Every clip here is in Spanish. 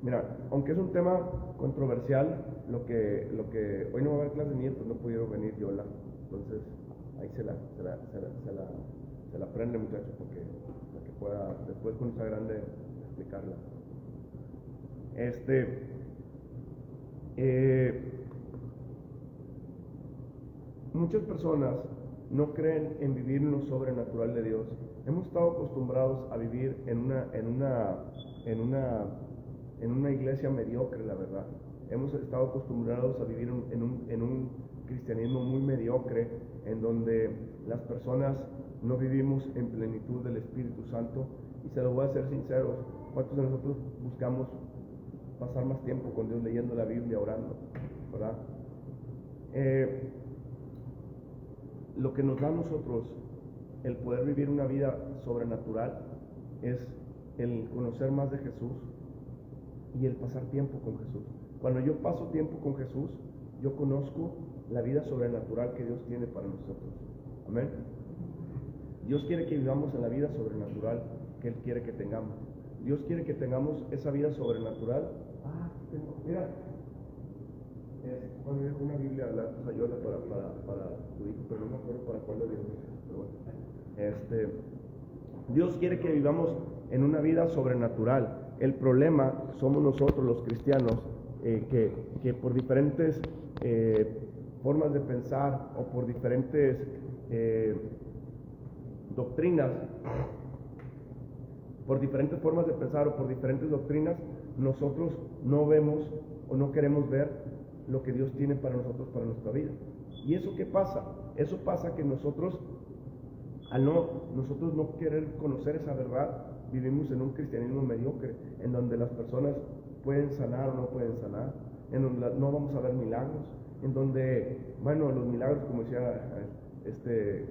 Mira, aunque es un tema controversial, lo que hoy no va a haber clase de nietos, no pudieron venir Yola, entonces ahí se la aprende, muchachos, para que pueda después cuando sea grande explicarla. Muchas personas no creen en vivir en lo sobrenatural de Dios. Hemos estado acostumbrados a vivir en una iglesia mediocre, la verdad. Hemos estado acostumbrados a vivir en un cristianismo muy mediocre, en donde las personas no vivimos en plenitud del Espíritu Santo. Y se lo voy a ser sinceros, ¿cuántos de nosotros buscamos pasar más tiempo con Dios leyendo la Biblia, orando, ¿verdad? Lo que nos da a nosotros el poder vivir una vida sobrenatural es el conocer más de Jesús y el pasar tiempo con Jesús. Cuando yo paso tiempo con Jesús, yo conozco la vida sobrenatural que Dios tiene para nosotros. Amén. Dios quiere que vivamos en la vida sobrenatural que Él quiere que tengamos. Dios quiere que tengamos esa vida sobrenatural. Mira, cuando dejo una Biblia la Sayola para tu hijo, pero no me acuerdo para cuál le dio. Pero bueno. Dios quiere que vivamos en una vida sobrenatural. El problema somos nosotros los cristianos, que por diferentes formas de pensar o por diferentes doctrinas, nosotros no vemos o no queremos ver lo que Dios tiene para nosotros, para nuestra vida. ¿Y eso qué pasa? Eso pasa que nosotros, al nosotros no querer conocer esa verdad, vivimos en un cristianismo mediocre, en donde las personas pueden sanar o no pueden sanar, en donde no vamos a ver milagros, en donde, bueno, los milagros, como decía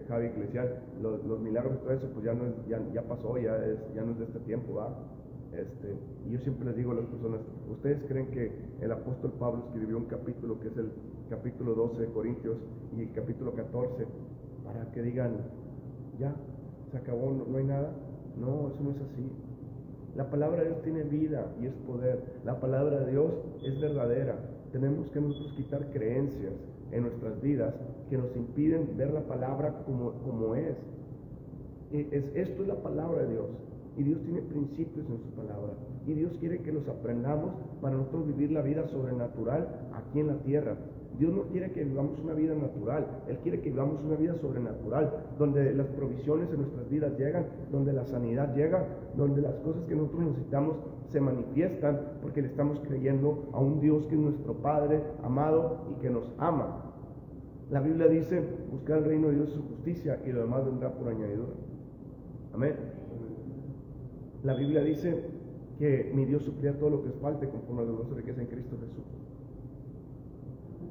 Javi Iglesias, los milagros y todo eso, pues ya pasó, ya no es de este tiempo, ¿va? Y yo siempre les digo a las personas, ¿ustedes creen que el apóstol Pablo escribió un capítulo que es el capítulo 12 de Corintios y el capítulo 14 para que digan, ya, se acabó, no hay nada? No, eso no es así. La palabra de Dios tiene vida y es poder. La palabra de Dios es verdadera. Tenemos que nosotros quitar creencias en nuestras vidas que nos impiden ver la palabra como es. Esto es la palabra de Dios. Y Dios tiene principios en su palabra. Y Dios quiere que los aprendamos para nosotros vivir la vida sobrenatural aquí en la tierra. Dios no quiere que vivamos una vida natural. Él quiere que vivamos una vida sobrenatural, donde las provisiones en nuestras vidas llegan, donde la sanidad llega, donde las cosas que nosotros necesitamos se manifiestan, porque le estamos creyendo a un Dios que es nuestro Padre amado y que nos ama. La Biblia dice, buscar el reino de Dios y su justicia, y lo demás vendrá por añadidura. Amén. La Biblia dice que mi Dios suplirá todo lo que os falte conforme a la gloriosa riqueza en Cristo Jesús.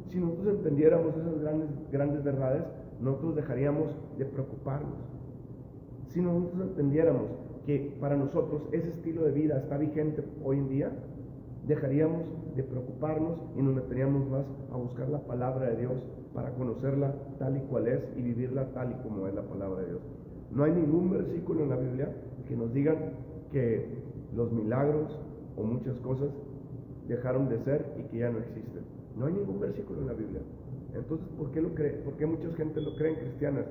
Si nosotros entendiéramos esas grandes verdades, nosotros dejaríamos de preocuparnos. Si nosotros entendiéramos que para nosotros ese estilo de vida está vigente hoy en día, dejaríamos de preocuparnos y nos meteríamos más a buscar la palabra de Dios para conocerla tal y cual es y vivirla tal y como es la palabra de Dios. No hay ningún versículo en la Biblia que nos digan que los milagros o muchas cosas dejaron de ser y que ya no existen. No hay ningún versículo en la Biblia. Entonces, ¿por qué lo cree? ¿Por qué mucha gente lo creen cristianas?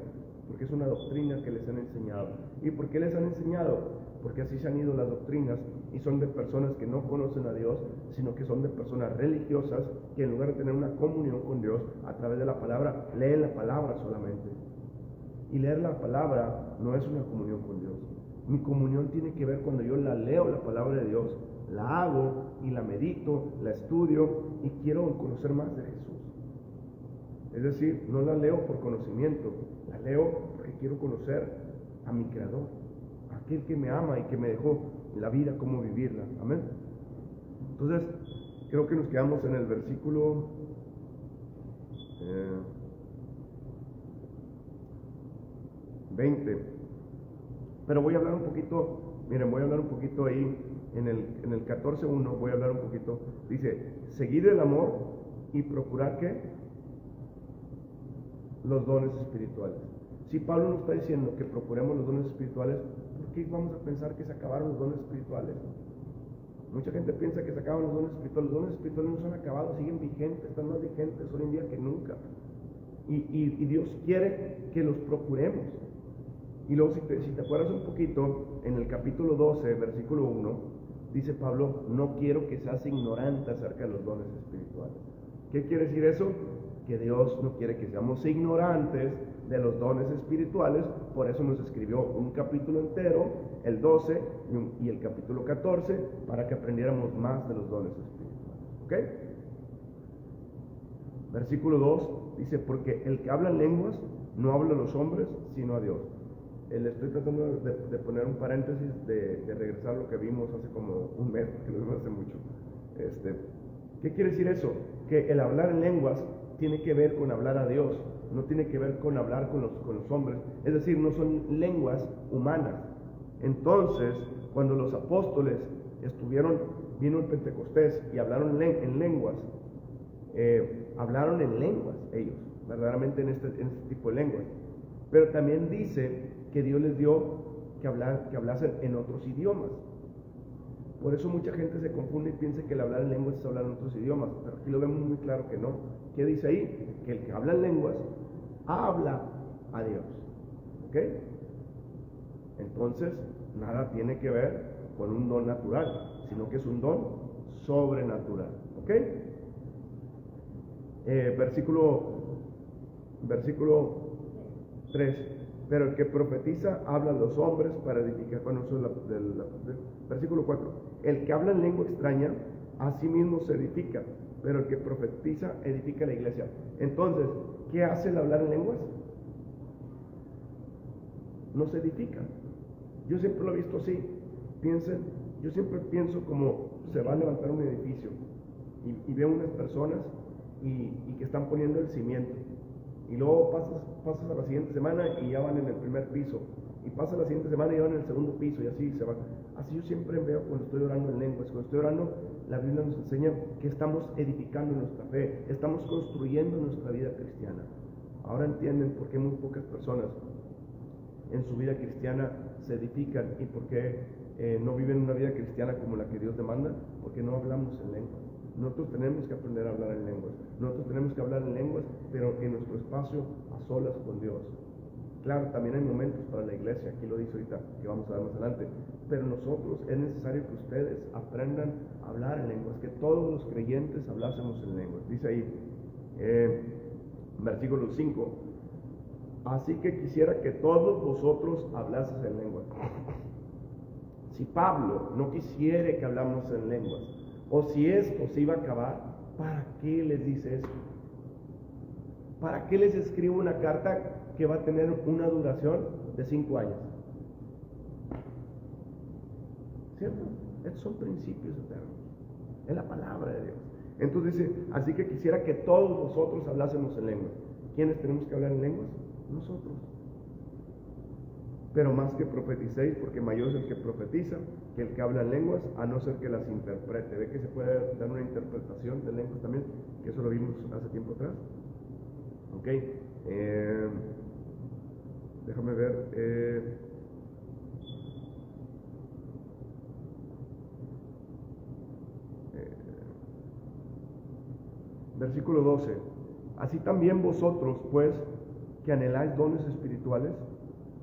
Porque es una doctrina que les han enseñado. ¿Y por qué les han enseñado? Porque así se han ido las doctrinas y son de personas que no conocen a Dios, sino que son de personas religiosas que en lugar de tener una comunión con Dios a través de la palabra, leen la palabra solamente. Y leer la palabra no es una comunión con Dios. Mi comunión tiene que ver cuando yo la leo, la palabra de Dios, la hago y la medito, la estudio y quiero conocer más de Jesús. Es decir, no la leo por conocimiento, la leo porque quiero conocer a mi Creador, a aquel que me ama y que me dejó la vida, cómo vivirla. Amén. Entonces, creo que nos quedamos en el versículo 20. Pero voy a hablar un poquito, ahí en el 14:1, voy a hablar un poquito. Dice, seguid el amor y procurar ¿qué? Los dones espirituales. Si Pablo nos está diciendo que procuremos los dones espirituales, ¿por qué vamos a pensar que se acabaron los dones espirituales? Mucha gente piensa que se acaban los dones espirituales. Los dones espirituales no se han acabado, siguen vigentes, están más vigentes hoy en día que nunca. Y Dios quiere que los procuremos. Y luego, si te acuerdas un poquito, en el capítulo 12, versículo 1, dice Pablo: no quiero que seas ignorante acerca de los dones espirituales. ¿Qué quiere decir eso? Que Dios no quiere que seamos ignorantes de los dones espirituales. Por eso nos escribió un capítulo entero, el 12 y el capítulo 14, para que aprendiéramos más de los dones espirituales. ¿Ok? Versículo 2 dice: porque el que habla en lenguas no habla a los hombres, sino a Dios. Le estoy tratando de poner un paréntesis, de regresar a lo que vimos hace como un mes, que lo vimos hace mucho. ¿Qué quiere decir eso? Que el hablar en lenguas tiene que ver con hablar a Dios, no tiene que ver con hablar con los hombres. Es decir, no son lenguas humanas. Entonces, cuando los apóstoles vino el Pentecostés y hablaron en lenguas, hablaron en lenguas ellos, verdaderamente en este tipo de lenguas. Pero también dice que Dios les dio que hablasen en otros idiomas. Por eso mucha gente se confunde y piensa que el hablar en lenguas es hablar en otros idiomas, pero aquí lo vemos muy claro que no. ¿Qué dice ahí? Que el que habla en lenguas habla a Dios. ¿Ok? Entonces, nada tiene que ver con un don natural, sino que es un don sobrenatural. ¿Ok? Versículo 3. Pero el que profetiza habla a los hombres para edificar. Bueno, eso es versículo 4. El que habla en lengua extraña, a sí mismo se edifica, pero el que profetiza edifica la iglesia. Entonces, ¿qué hace el hablar en lenguas? No se edifica. Yo siempre lo he visto así. Yo siempre pienso como se va a levantar un edificio y veo unas personas y que están poniendo el cimiento. Y luego pasas a la siguiente semana y ya van en el primer piso. Y pasa la siguiente semana y ya van en el segundo piso, y así se va. Así yo siempre veo cuando estoy orando en lenguas. Cuando estoy orando, la Biblia nos enseña que estamos edificando nuestra fe, estamos construyendo nuestra vida cristiana. Ahora entienden por qué muy pocas personas en su vida cristiana se edifican y por qué no viven una vida cristiana como la que Dios demanda, porque no hablamos en lenguas. Nosotros tenemos que aprender a hablar en lenguas. Nosotros tenemos que hablar en lenguas, pero en nuestro espacio a solas con Dios. Claro, también hay momentos para la iglesia, aquí lo dice ahorita, que vamos a ver más adelante. Pero nosotros, es necesario que ustedes aprendan a hablar en lenguas, que todos los creyentes hablásemos en lenguas. Dice ahí, versículo 5, así que quisiera que todos vosotros hablases en lenguas. Si Pablo no quisiera que hablamos en lenguas, o si esto se iba a acabar, ¿para qué les dice eso? ¿Para qué les escribe una carta que va a tener una duración de 5 años? ¿Cierto? Estos son principios eternos. Es la palabra de Dios. Entonces dice, así que quisiera que todos nosotros hablásemos en lenguas. ¿Quiénes tenemos que hablar en lenguas? Nosotros. Pero más que profeticéis, porque mayor es el que profetiza que el que habla en lenguas, a no ser que las interprete. ¿Ve que se puede dar una interpretación de lenguas también? Que eso lo vimos hace tiempo atrás. Ok. Déjame ver. Versículo 12. Así también vosotros, pues, que anheláis dones espirituales,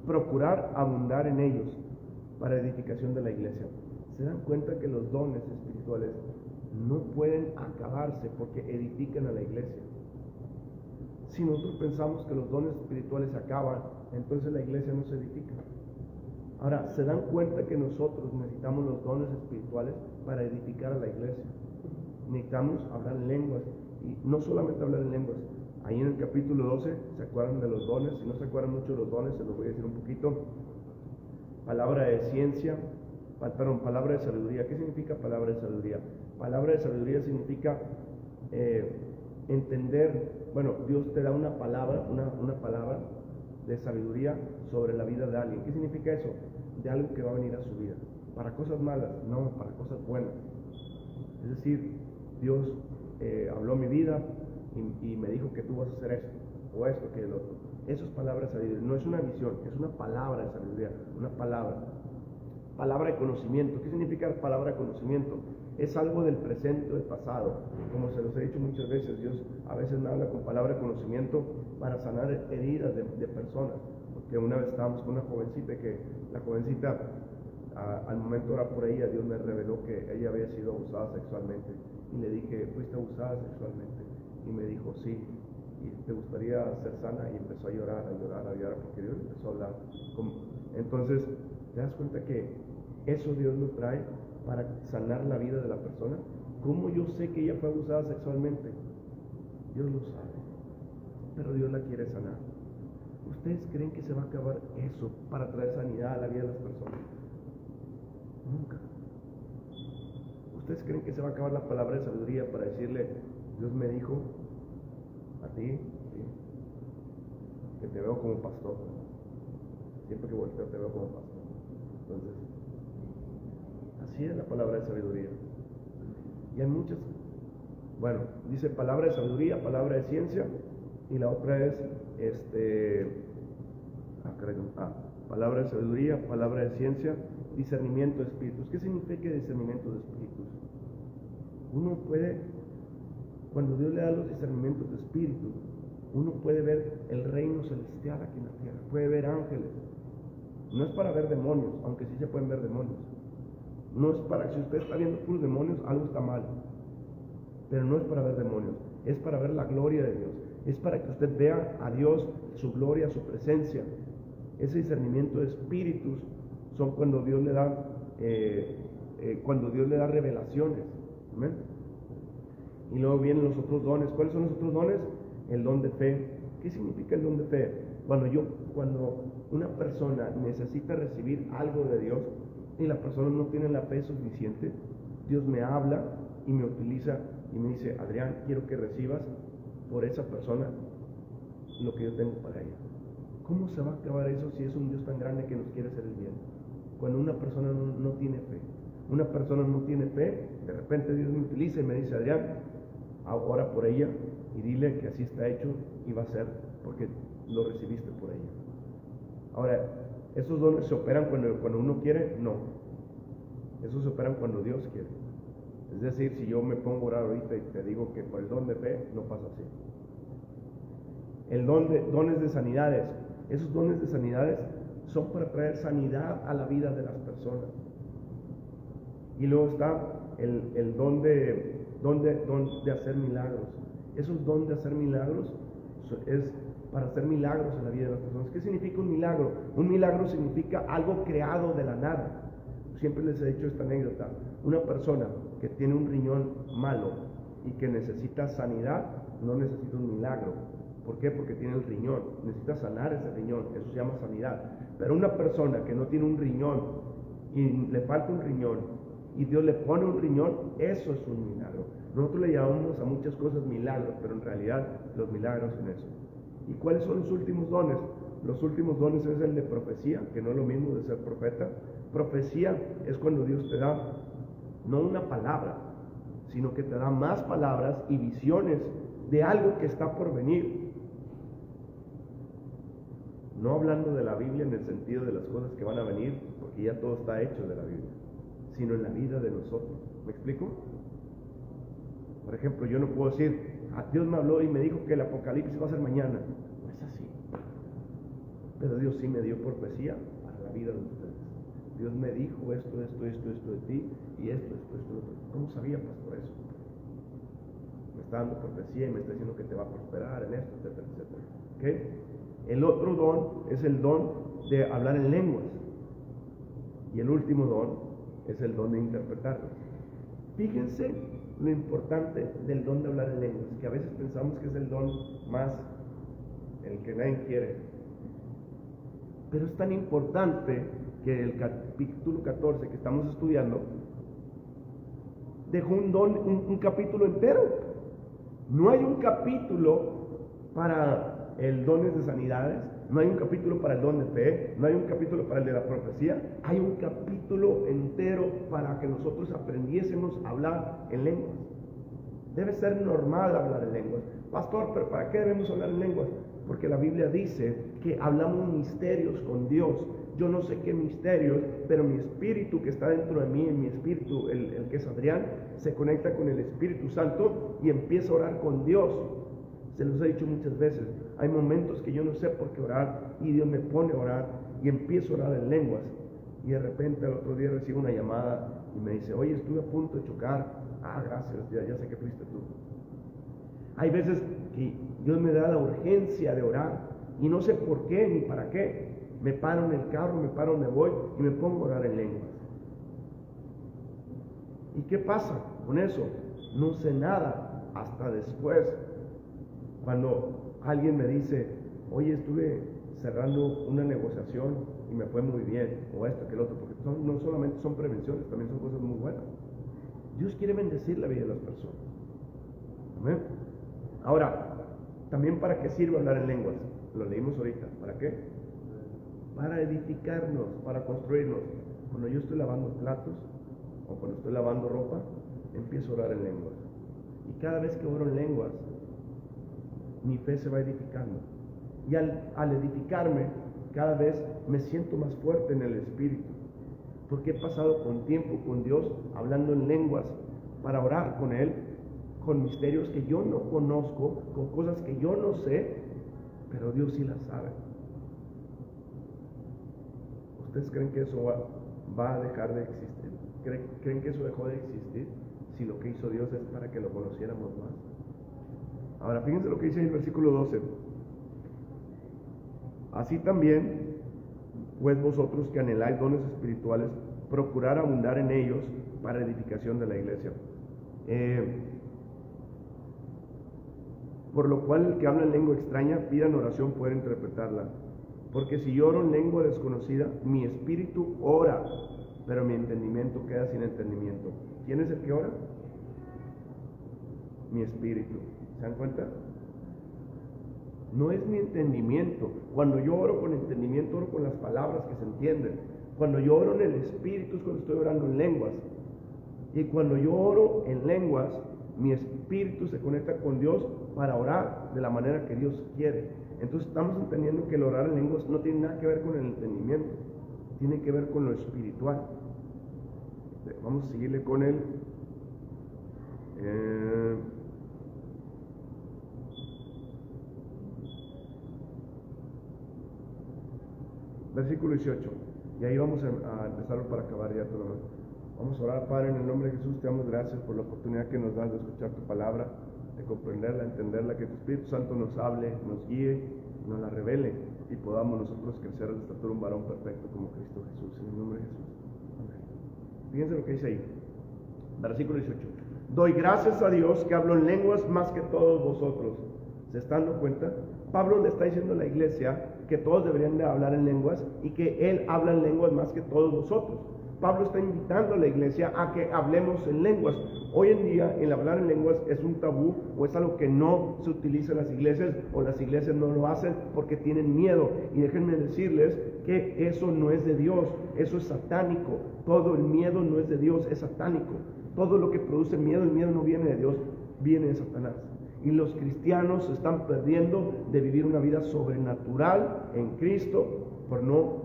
procurar abundar en ellos para edificación de la iglesia. ¿Se dan cuenta que los dones espirituales no pueden acabarse porque edifican a la iglesia? Si nosotros pensamos que los dones espirituales se acaban, entonces la iglesia no se edifica. Ahora, ¿se dan cuenta que nosotros necesitamos los dones espirituales para edificar a la iglesia? Necesitamos hablar en lenguas, y no solamente hablar en lenguas. Ahí en el capítulo 12, ¿se acuerdan de los dones? Si no se acuerdan mucho de los dones, se los voy a decir un poquito. Palabra de ciencia, palabra de sabiduría. ¿Qué significa palabra de sabiduría? Palabra de sabiduría significa entender, bueno, Dios te da una palabra de sabiduría sobre la vida de alguien. ¿Qué significa eso? De algo que va a venir a su vida. ¿Para cosas malas? No, para cosas buenas. Es decir, Dios habló mi vida y me dijo que tú vas a hacer esto, o esto, que el otro. Eso es palabra de sabiduría. No es una visión, es una palabra de sabiduría, una palabra. palabra de conocimiento. ¿Qué significa palabra de conocimiento? Es algo del presente o del pasado. Como se los he dicho muchas veces, Dios a veces me habla con palabra de conocimiento para sanar heridas de personas. Porque una vez estábamos con una jovencita que la jovencita, al momento de orar por ella, Dios me reveló que ella había sido abusada sexualmente. Y le dije, ¿fuiste abusada sexualmente? Y me dijo, sí. ¿Y te gustaría ser sana? Y empezó a llorar, porque Dios empezó a hablar. Entonces, ¿te das cuenta que eso Dios lo trae para sanar la vida de la persona? ¿Cómo yo sé que ella fue abusada sexualmente? Dios lo sabe, pero Dios la quiere sanar. ¿Ustedes creen que se va a acabar eso para traer sanidad a la vida de las personas? Nunca. ¿Ustedes creen que se va a acabar la palabra de sabiduría para decirle, Dios me dijo a ti, ¿sí?, que te veo como pastor? Siempre que volteo te veo como pastor. Entonces, así es la palabra de sabiduría. Y hay muchas, dice palabra de sabiduría, palabra de ciencia, y la otra es, palabra de sabiduría, palabra de ciencia, discernimiento de espíritus. ¿Qué significa discernimiento de espíritus? Uno puede, cuando Dios le da los discernimientos de espíritu, uno puede ver el reino celestial aquí en la tierra, puede ver ángeles. No es para ver demonios, aunque sí se pueden ver demonios. No es para, si usted está viendo puros demonios, algo está mal. Pero no es para ver demonios, es para ver la gloria de Dios. Es para que usted vea a Dios, su gloria, su presencia. Ese discernimiento de espíritus son cuando Dios le da, revelaciones. ¿Amén? Y luego vienen los otros dones. ¿Cuáles son los otros dones? El don de fe. ¿Qué significa el don de fe? Cuando una persona necesita recibir algo de Dios y la persona no tiene la fe suficiente, Dios me habla y me utiliza y me dice, Adrián, quiero que recibas por esa persona lo que yo tengo para ella. ¿Cómo se va a acabar eso si es un Dios tan grande que nos quiere hacer el bien? Cuando una persona no tiene fe. Una persona no tiene fe, de repente Dios me utiliza y me dice, Adrián, ora por ella y dile que así está hecho y va a ser porque lo recibiste por ella. Ahora, ¿esos dones se operan cuando uno quiere? No. Esos se operan cuando Dios quiere. Es decir, si yo me pongo a orar ahorita y te digo que por el don de fe, no pasa así. El dones de sanidades. Esos dones de sanidades son para traer sanidad a la vida de las personas. Y luego está el don de hacer milagros. Esos dones de hacer milagros es para hacer milagros en la vida de las personas. ¿Qué significa un milagro? Un milagro significa algo creado de la nada. Siempre les he dicho esta anécdota. Una persona que tiene un riñón malo y que necesita sanidad, no necesita un milagro. ¿Por qué? Porque tiene el riñón. Necesita sanar ese riñón. Eso se llama sanidad. Pero una persona que no tiene un riñón y le falta un riñón y Dios le pone un riñón, eso es un milagro. Nosotros le llamamos a muchas cosas milagros, pero en realidad los milagros son eso. ¿Y cuáles son los últimos dones? Los últimos dones es el de profecía, que no es lo mismo de ser profeta. Profecía es cuando Dios te da no una palabra, sino que te da más palabras y visiones de algo que está por venir. No hablando de la Biblia en el sentido de las cosas que van a venir, porque ya todo está hecho de la Biblia, sino en la vida de nosotros. ¿Me explico? Por ejemplo, yo no puedo decir, Dios me habló y me dijo que el apocalipsis va a ser mañana. No es así. Pero Dios sí me dio profecía para la vida de ustedes. Dios me dijo esto de ti y esto. ¿Cómo sabía, pastor, eso? Me está dando profecía y me está diciendo que te va a prosperar en esto, etcétera, etcétera. ¿Okay? El otro don es el don de hablar en lenguas. Y el último don es el don de interpretarlas. Fíjense lo importante del don de hablar en lenguas, que a veces pensamos que es el don más, el que nadie quiere. Pero es tan importante que el capítulo 14 que estamos estudiando dejó un capítulo entero. No hay un capítulo para el dones de sanidades, no hay un capítulo para el don de fe, no hay un capítulo para el de la profecía, hay un capítulo entero para que nosotros aprendiésemos a hablar en lenguas. Debe ser normal hablar en lenguas. Pastor, ¿pero para qué debemos hablar en lenguas? Porque la Biblia dice que hablamos misterios con Dios. yo no sé qué misterios, pero mi espíritu que está dentro de mí, en mi espíritu, el que es Adrián, se conecta con el Espíritu Santo y empieza a orar con Dios. Se los he dicho muchas veces, hay momentos que yo no sé por qué orar y Dios me pone a orar y empiezo a orar en lenguas. Y de repente al otro día recibo una llamada y me dice, oye, estuve a punto de chocar. Ah, gracias, ya sé que fuiste tú. Hay veces que Dios me da la urgencia de orar y no sé por qué ni para qué. Me paro en el carro, me paro donde voy y me pongo a orar en lenguas. ¿Y qué pasa con eso? No sé nada hasta después. Cuando alguien me dice, oye, estuve cerrando una negociación y me fue muy bien, o esto que el otro, porque no solamente son prevenciones, también son cosas muy buenas. Dios quiere bendecir la vida de las personas. Amén. Ahora, también para qué sirve hablar en lenguas. Lo leímos ahorita. ¿Para qué? Para edificarnos, para construirnos. Cuando yo estoy lavando platos o cuando estoy lavando ropa, empiezo a orar en lenguas. Y cada vez que oro en lenguas, mi fe se va edificando. Y al edificarme, cada vez me siento más fuerte en el Espíritu. Porque he pasado con tiempo con Dios, hablando en lenguas, para orar con Él, con misterios que yo no conozco, con cosas que yo no sé, pero Dios sí las sabe. ¿Ustedes creen que eso va a dejar de existir? ¿Creen que eso dejó de existir? Si lo que hizo Dios es para que lo conociéramos más. Ahora, fíjense lo que dice en el versículo 12. Así también, pues vosotros que anheláis dones espirituales, procurad abundar en ellos para edificación de la iglesia. Por lo cual el que habla en lengua extraña, pida en oración poder interpretarla. Porque si yo oro en lengua desconocida, mi espíritu ora, pero mi entendimiento queda sin entendimiento. ¿Quién es el que ora? Mi espíritu. ¿Se dan cuenta? No es mi entendimiento. Cuando yo oro con entendimiento, oro con las palabras que se entienden. Cuando yo oro en el espíritu es cuando estoy orando en lenguas. Y cuando yo oro en lenguas, mi espíritu se conecta con Dios para orar de la manera que Dios quiere. Entonces estamos entendiendo que el orar en lenguas no tiene nada que ver con el entendimiento, tiene que ver con lo espiritual. Vamos a seguirle con él. Versículo 18. Y ahí vamos a empezarlo para acabar ya todo. Vamos a orar, Padre, en el nombre de Jesús. Te damos gracias por la oportunidad que nos das de escuchar tu palabra, de comprenderla, entenderla, que tu Espíritu Santo nos hable, nos guíe, nos la revele y podamos nosotros crecer a la estatura de un varón perfecto como Cristo Jesús. En el nombre de Jesús. Amén. Fíjense lo que dice ahí. Versículo 18. Doy gracias a Dios que hablo en lenguas más que todos vosotros. ¿Se están dando cuenta? Pablo le está diciendo a la iglesia que todos deberían de hablar en lenguas y que él habla en lenguas más que todos vosotros. Pablo está invitando a la iglesia a que hablemos en lenguas. Hoy en día el hablar en lenguas es un tabú o es algo que no se utiliza en las iglesias o las iglesias no lo hacen porque tienen miedo. Y déjenme decirles que eso no es de Dios, eso es satánico. Todo el miedo no es de Dios, es satánico. Todo lo que produce miedo, el miedo no viene de Dios, viene de Satanás. Y los cristianos se están perdiendo de vivir una vida sobrenatural en Cristo por no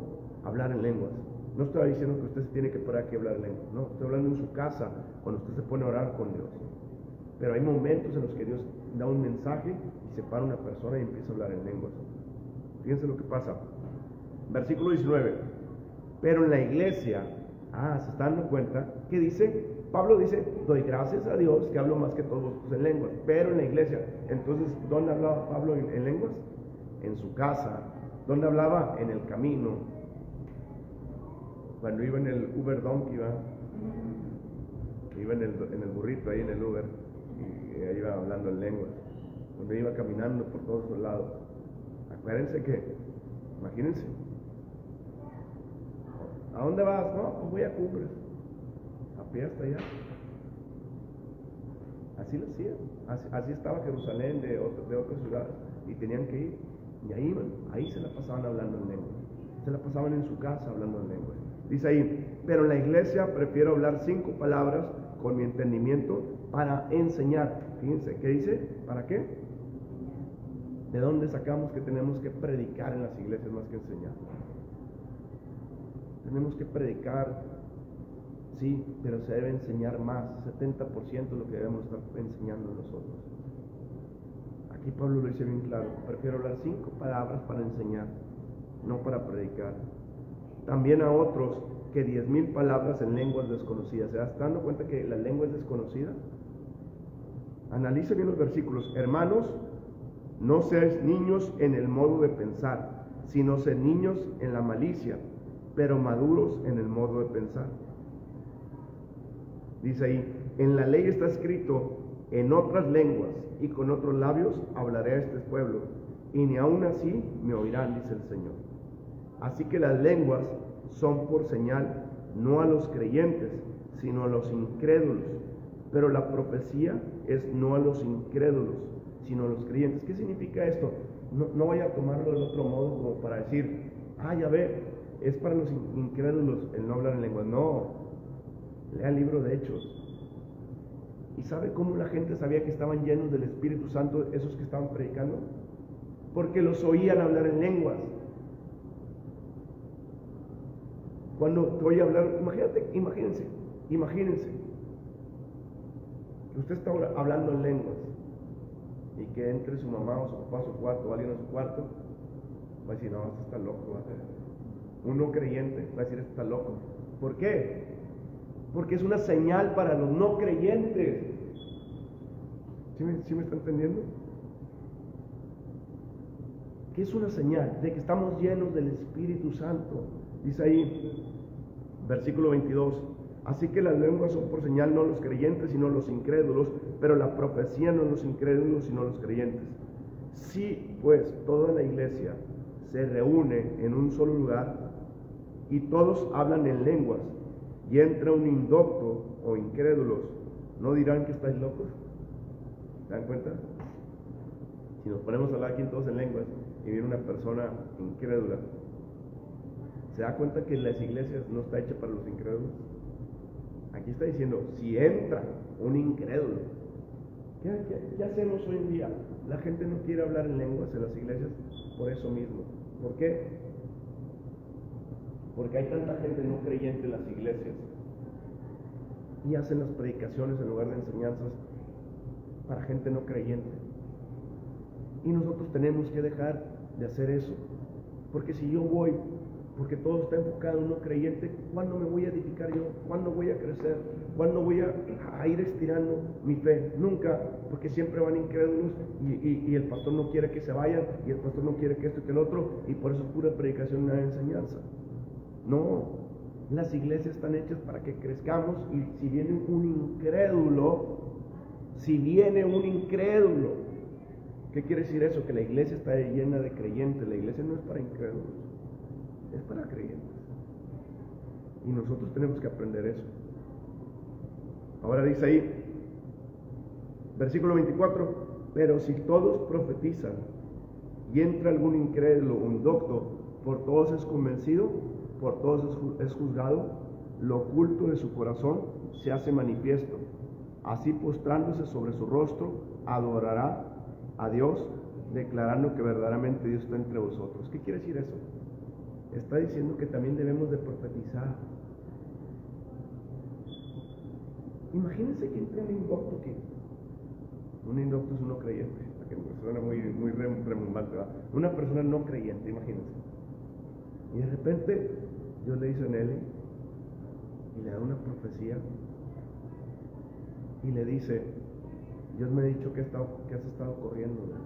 hablar en lenguas. No estoy diciendo que usted se tiene que parar aquí a hablar en lenguas, no, estoy hablando en su casa, cuando usted se pone a orar con Dios. Pero hay momentos en los que Dios da un mensaje y se para una persona y empieza a hablar en lenguas. Fíjense lo que pasa. Versículo 19. Pero en la iglesia, ¿se están dando cuenta? ¿Qué dice? Pablo dice, doy gracias a Dios que hablo más que todos vosotros en lenguas, pero en la iglesia. Entonces, ¿dónde hablaba Pablo en lenguas? En su casa. ¿Dónde hablaba? En el camino. Cuando iba en el Uber Donkey, iba en el burrito ahí en el Uber, y ahí iba hablando en lenguas. Donde iba caminando por todos los lados. Acuérdense que, imagínense, ¿a dónde vas? No, pues voy a Cumbres. A pie hasta allá. Así lo hacían. Así estaba Jerusalén de otras ciudades. Y tenían que ir. Y ahí iban. Ahí se la pasaban hablando en lengua. Se la pasaban en su casa hablando en lengua. Dice ahí, pero en la iglesia prefiero hablar 5 palabras con mi entendimiento para enseñar. Fíjense, ¿qué dice? ¿Para qué? ¿De dónde sacamos que tenemos que predicar en las iglesias más que enseñar? Tenemos que predicar, sí, pero se debe enseñar más, 70% de lo que debemos estar enseñando nosotros. Aquí Pablo lo dice bien claro: prefiero hablar 5 palabras para enseñar, no para predicar. También a otros que 10,000 palabras en lenguas desconocidas. ¿Se está dando cuenta que la lengua es desconocida? Analice bien los versículos. Hermanos, no seáis niños en el modo de pensar, sino sed niños en la malicia, pero maduros en el modo de pensar. Dice ahí: en la ley está escrito: en otras lenguas y con otros labios hablaré a este pueblo, y ni aun así me oirán, dice el Señor. Así que las lenguas son por señal, no a los creyentes, sino a los incrédulos. Pero la profecía es no a los incrédulos, sino a los creyentes. ¿Qué significa esto? No vaya a tomarlo del otro modo como para decir: ya ve, es para los incrédulos el no hablar en lengua. No, lea el libro de Hechos. ¿Y sabe cómo la gente sabía que estaban llenos del Espíritu Santo esos que estaban predicando? Porque los oían hablar en lenguas. Cuando te oye hablar, imagínense que usted está hablando en lenguas y que entre su mamá o su papá a su cuarto o alguien a su cuarto, va a decir: no, este está loco. Un no creyente va a decir: este está loco. ¿Por qué? Porque es una señal para los no creyentes. ¿Sí me está entendiendo? Que es una señal de que estamos llenos del Espíritu Santo. Dice ahí, versículo 22: así que las lenguas son por señal, no los creyentes, sino los incrédulos, pero la profecía no los incrédulos, sino los creyentes. Si pues toda la iglesia se reúne en un solo lugar y todos hablan en lenguas, y entra un indocto o incrédulos, ¿no dirán que estáis locos? ¿Se dan cuenta? Si nos ponemos a hablar aquí todos en lenguas y viene una persona incrédula, ¿se da cuenta que las iglesias no está hecha para los incrédulos? Aquí está diciendo: si entra un incrédulo. ¿Qué hacemos hoy en día? La gente no quiere hablar en lenguas en las iglesias por eso mismo. ¿Por qué? Porque hay tanta gente no creyente en las iglesias y hacen las predicaciones en lugar de enseñanzas para gente no creyente. Y nosotros tenemos que dejar de hacer eso, porque si yo voy, porque todo está enfocado en no creyente, ¿cuándo me voy a edificar yo? ¿Cuándo voy a crecer? ¿Cuándo voy a ir estirando mi fe? Nunca, porque siempre van incrédulos y el pastor no quiere que se vayan, y el pastor no quiere que esto y que el otro, y por eso es pura predicación y nada de enseñanza. No, las iglesias están hechas para que crezcamos, y si viene un incrédulo, ¿qué quiere decir eso? Que la iglesia está llena de creyentes. La iglesia no es para incrédulos, es para creyentes. Y nosotros tenemos que aprender eso. Ahora dice ahí, versículo 24: pero si todos profetizan y entra algún incrédulo o indocto, por todos es convencido, por todos es juzgado, lo oculto de su corazón se hace manifiesto. Así, postrándose sobre su rostro, adorará a Dios, declarando que verdaderamente Dios está entre vosotros. ¿Qué quiere decir eso? Está diciendo que también debemos de profetizar. Imagínense que entre un indocto, un indocto es uno creyente, que suena muy remumbante, ¿verdad? Una persona no creyente, imagínense. Y de repente Dios le dice a Nelly y le da una profecía y le dice: Dios me ha dicho que has estado corriendo, ¿verdad?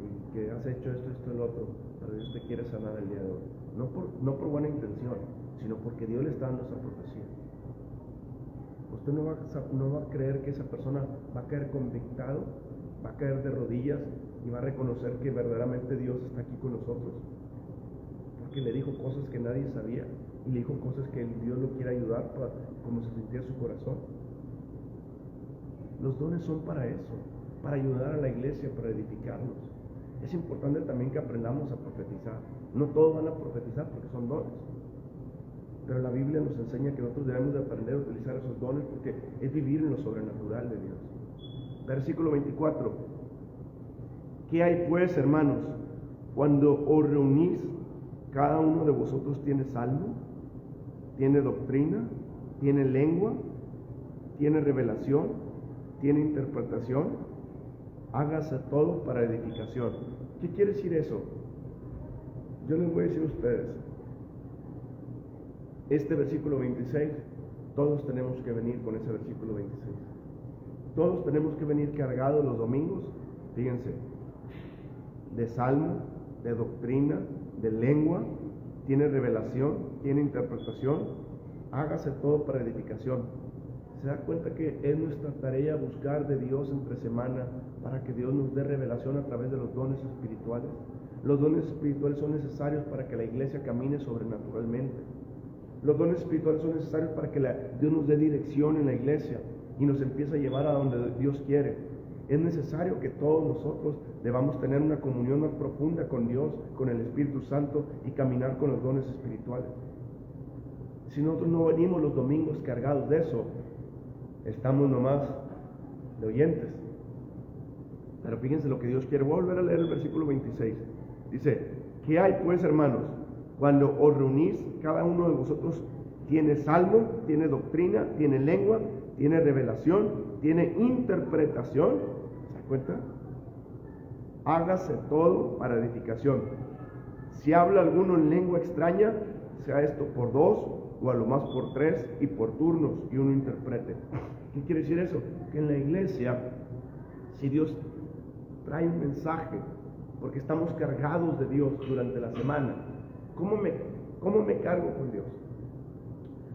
Y que has hecho esto, el otro, pero Dios te quiere sanar el día de hoy. No por buena intención, sino porque Dios le está dando esa profecía. Usted no va a creer que esa persona va a caer convictado, va a caer de rodillas y va a reconocer que verdaderamente Dios está aquí con nosotros, porque le dijo cosas que nadie sabía, y le dijo cosas que Dios lo quiere ayudar para como se sentía su corazón. Los dones son para eso, para ayudar a la iglesia, para edificarnos. Es importante también que aprendamos a profetizar. No todos van a profetizar porque son dones, pero la Biblia nos enseña que nosotros debemos de aprender a utilizar esos dones, porque es vivir en lo sobrenatural de Dios. Versículo 24: ¿qué hay pues, hermanos, cuando os reunís cada uno de vosotros tiene salmo, tiene doctrina, tiene lengua, tiene revelación, tiene interpretación. Hágase todo para edificación. ¿Qué quiere decir eso? Yo les voy a decir a ustedes, este versículo 26, todos tenemos que venir con ese versículo 26. Todos tenemos que venir cargados los domingos, fíjense, de salmo, de doctrina, de lengua, tiene revelación, tiene interpretación. Hágase todo para edificación. ¿Se da cuenta que es nuestra tarea buscar de Dios entre semana para que Dios nos dé revelación a través de los dones espirituales? Los dones espirituales son necesarios para que la iglesia camine sobrenaturalmente. Los dones espirituales son necesarios para que Dios nos dé dirección en la iglesia y nos empiece a llevar a donde Dios quiere. Es necesario que todos nosotros debamos tener una comunión más profunda con Dios, con el Espíritu Santo y caminar con los dones espirituales. Si nosotros no venimos los domingos cargados de eso, estamos nomás de oyentes. Pero fíjense lo que Dios quiere. Voy a volver a leer el versículo 26. Dice, ¿qué hay pues, hermanos? Cuando os reunís, cada uno de vosotros tiene salmo, tiene doctrina, tiene lengua, tiene revelación, tiene interpretación. ¿Se da cuenta? Hágase todo para edificación. Si habla alguno en lengua extraña, sea esto por 2 o a lo más por 3 y por turnos y uno interprete. ¿Qué quiere decir eso? Que en la iglesia, si Dios trae un mensaje, porque estamos cargados de Dios durante la semana, ¿cómo me cargo con Dios?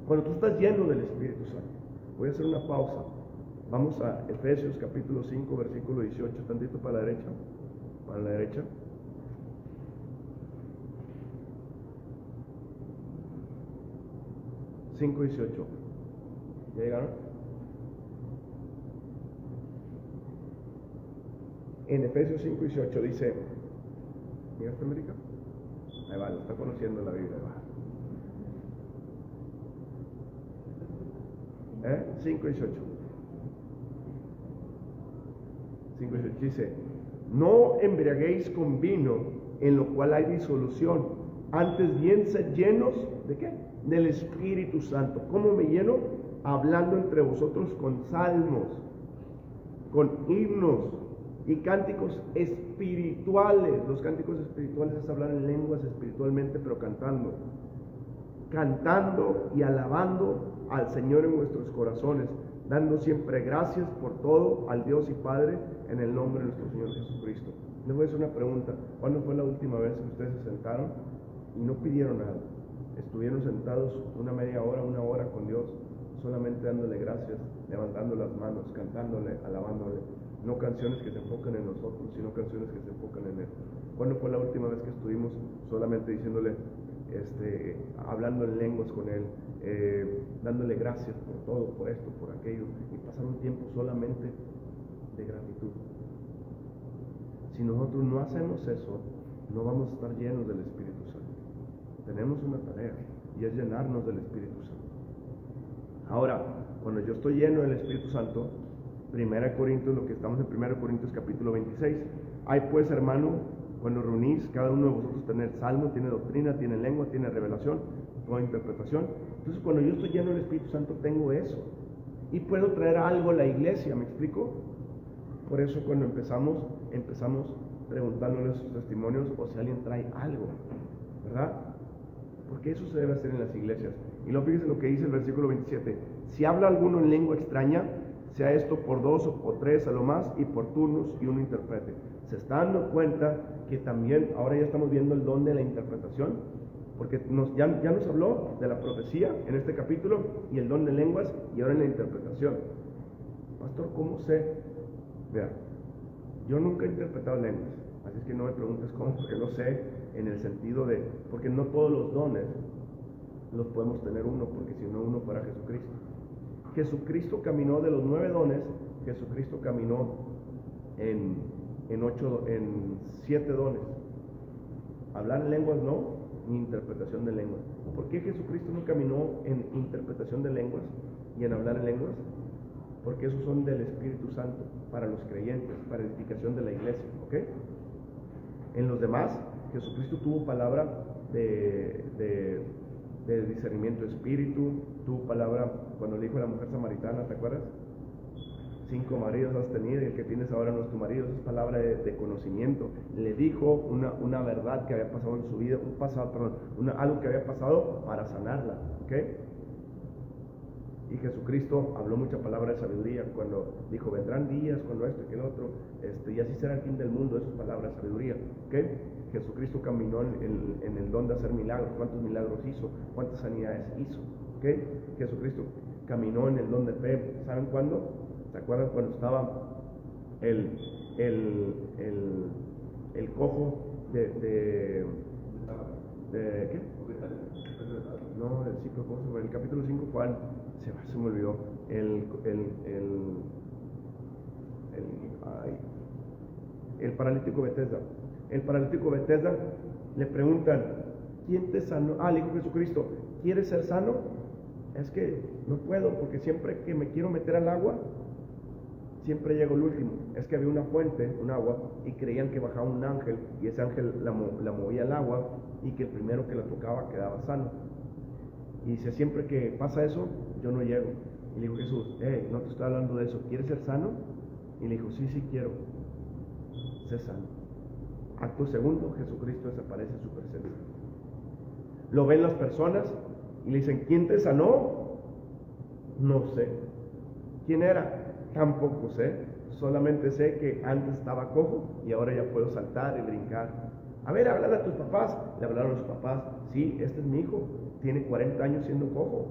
Cuando tú estás lleno del Espíritu Santo. Voy a hacer una pausa. Vamos a Efesios capítulo 5, versículo 18, tantito para la derecha. Para la derecha. (5:18) ¿Ya llegaron? En Efesios 5:18 dice, ¿llegaste, América? Ahí va, lo está conociendo la Biblia. 5:18 dice, no embriaguéis con vino, en lo cual hay disolución, antes bien sed llenos, ¿de qué? Del Espíritu Santo. ¿Cómo me lleno? Hablando entre vosotros con salmos, con himnos y cánticos espirituales. Los cánticos espirituales es hablar en lenguas espiritualmente, pero cantando y alabando al Señor en vuestros corazones, dando siempre gracias por todo al Dios y Padre en el nombre de nuestro Señor Jesucristo. Les voy a hacer una pregunta. ¿Cuándo fue la última vez que ustedes se sentaron y no pidieron nada? Estuvieron sentados una media hora, una hora con Dios, solamente dándole gracias, levantando las manos, cantándole, alabándole. No canciones que se enfocan en nosotros, sino canciones que se enfocan en Él. ¿Cuándo fue la última vez que estuvimos solamente diciéndole, hablando en lenguas con Él, dándole gracias por todo, por esto, por aquello, y pasar un tiempo solamente de gratitud? Si nosotros no hacemos eso, no vamos a estar llenos del Espíritu Santo. Tenemos una tarea, y es llenarnos del Espíritu Santo. Ahora, cuando yo estoy lleno del Espíritu Santo, 1 Corintios, lo que estamos en 1 Corintios capítulo 26, hay pues, hermano, cuando reunís, cada uno de vosotros tener salmo, tiene doctrina, tiene lengua, tiene revelación, toda interpretación. Entonces, cuando yo estoy lleno del Espíritu Santo, tengo eso. Y puedo traer algo a la iglesia, ¿me explico? Por eso cuando empezamos preguntándoles sus testimonios o si alguien trae algo, ¿verdad? Porque eso se debe hacer en las iglesias. Y luego fíjense lo que dice el versículo 27. Si habla alguno en lengua extraña, sea esto por 2 o por 3 a lo más, y por turnos y uno interprete. Se está dando cuenta que también ahora ya estamos viendo el don de la interpretación, porque ya nos habló de la profecía en este capítulo y el don de lenguas, y ahora en la interpretación. Pastor, ¿cómo sé? Vea, yo nunca he interpretado lenguas, así es que no me preguntes cómo, porque no sé en el sentido de, porque no todos los dones los podemos tener uno, porque si no uno fuera Jesucristo. Jesucristo caminó de los 9 dones, Jesucristo caminó en 7 dones. Hablar en lenguas no, ni interpretación de lenguas. ¿Por qué Jesucristo no caminó en interpretación de lenguas y en hablar en lenguas? Porque esos son del Espíritu Santo, para los creyentes, para edificación de la iglesia, ¿ok? En los demás, Jesucristo tuvo palabra de discernimiento de espíritu. Tu palabra, cuando le dijo a la mujer samaritana, ¿te acuerdas? 5 maridos has tenido y el que tienes ahora no es tu marido. Es palabra de conocimiento. Le dijo una verdad que había pasado en su vida, algo que había pasado para sanarla, ¿ok? Y Jesucristo habló mucha palabra de sabiduría cuando dijo, vendrán días cuando esto y que el otro, y así será el fin del mundo. Eso es palabra de sabiduría, ¿ok? Jesucristo caminó en el don de hacer milagros. ¿Cuántos milagros hizo? ¿Cuántas sanidades hizo? ¿Ok? Jesucristo caminó en el don de fe. ¿Saben cuándo? ¿Se acuerdan cuando estaba el cojo de qué? No, en el capítulo 5, ¿cuál? Se me olvidó. El paralítico Betesda. El paralítico Betesda le preguntan, ¿quién te sanó? Le dijo Jesucristo, ¿quieres ser sano? Es que no puedo, porque siempre que me quiero meter al agua, siempre llego el último. Es que había una fuente, un agua, y creían que bajaba un ángel, y ese ángel la movía al agua, y que el primero que la tocaba quedaba sano. Y dice, siempre que pasa eso, yo no llego. Y le dijo Jesús, no te estoy hablando de eso, ¿quieres ser sano? Y le dijo, sí quiero, sé sano. Acto segundo, Jesucristo desaparece en su presencia. Lo ven las personas y le dicen, ¿quién te sanó? No sé. ¿Quién era? Tampoco sé. Solamente sé que antes estaba cojo y ahora ya puedo saltar y brincar. A ver, háblale a tus papás. Le hablaron a sus papás. Sí, este es mi hijo. Tiene 40 años siendo cojo.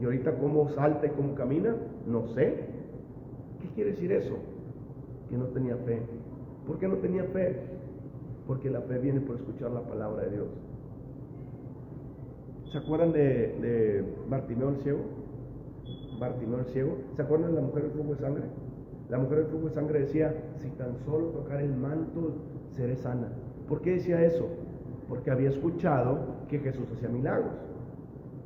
Y ahorita cómo salta y cómo camina, no sé. ¿Qué quiere decir eso? Que no tenía fe. ¿Por qué no tenía fe? Porque la fe viene por escuchar la palabra de Dios. ¿Se acuerdan de Bartimeo el ciego? Bartimeo el ciego. ¿Se acuerdan de la mujer del flujo de sangre? La mujer del flujo de sangre decía, si tan solo tocar el manto, seré sana. ¿Por qué decía eso? Porque había escuchado que Jesús hacía milagros.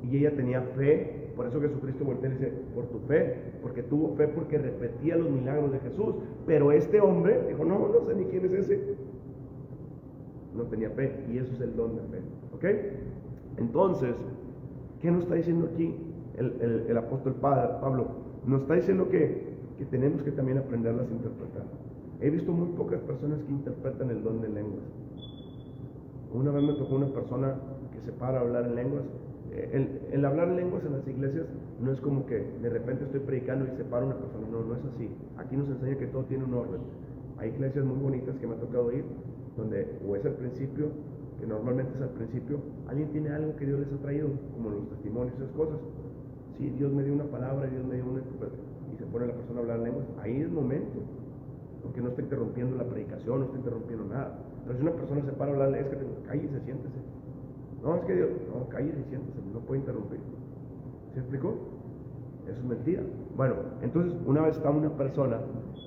Y ella tenía fe. Por eso Jesucristo voltea y dice, por tu fe. Porque tuvo fe porque repetía los milagros de Jesús. Pero este hombre dijo, no sé ni quién es ese. No tenía fe. Y eso es el don de fe. ¿Ok? Entonces, ¿qué nos está diciendo aquí el apóstol Pablo? Nos está diciendo que tenemos que también aprenderlas a interpretar. He visto muy pocas personas que interpretan el don de lenguas. Una vez me tocó una persona que se para a hablar en lenguas. El hablar en lenguas en las iglesias no es como que de repente estoy predicando y se para una persona. No es así. Aquí nos enseña que todo tiene un orden. Hay iglesias muy bonitas que me ha tocado ir, donde o es al principio, que normalmente es al principio, alguien tiene algo que Dios les ha traído, como los testimonios y esas cosas. Sí, Dios me dio una palabra, Dios me dio una interpretación, y se pone la persona a hablar en lenguas. Ahí es el momento, porque no está interrumpiendo la predicación, no está interrumpiendo nada. Pero si una persona se para a hablar, es que cállese, siéntese. No, es que Dios, no, cállese y siéntese, no puede interrumpir. ¿Se explicó? Eso es mentira. Bueno, entonces una vez estaba una persona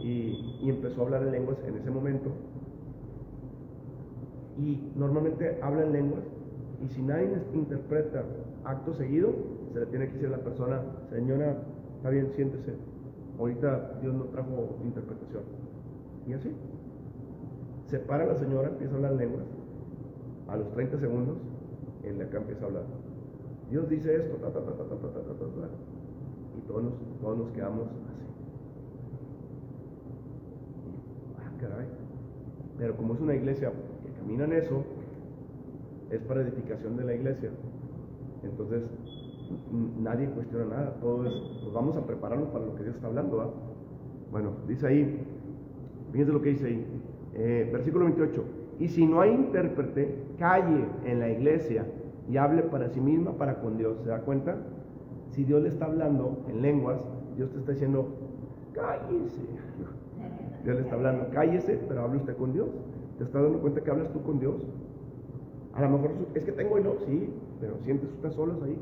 y empezó a hablar en lenguas en ese momento, y normalmente habla en lenguas, y si nadie interpreta acto seguido, se le tiene que decir a la persona, señora, está bien, siéntese, ahorita Dios no trajo interpretación. Y así se para la señora, empieza a hablar en lenguas. A los 30 segundos él acá empieza a hablar, Dios dice esto, y todos nos quedamos así. Caray. Pero como es una iglesia que camina en eso, es para edificación de la iglesia, entonces nadie cuestiona nada. Todo es, pues vamos a prepararnos para lo que Dios está hablando, ¿va? Bueno, dice ahí, fíjense lo que dice ahí, versículo 28, y si no hay intérprete, calle en la iglesia y hable para sí misma, para con Dios. ¿Se da cuenta? Si Dios le está hablando en lenguas, Dios te está diciendo, cállese. Dios le está hablando, cállese, pero hable usted con Dios. ¿Te estás dando cuenta que hablas tú con Dios? A lo mejor es que tengo y no, sí, pero sientes usted solas ahí.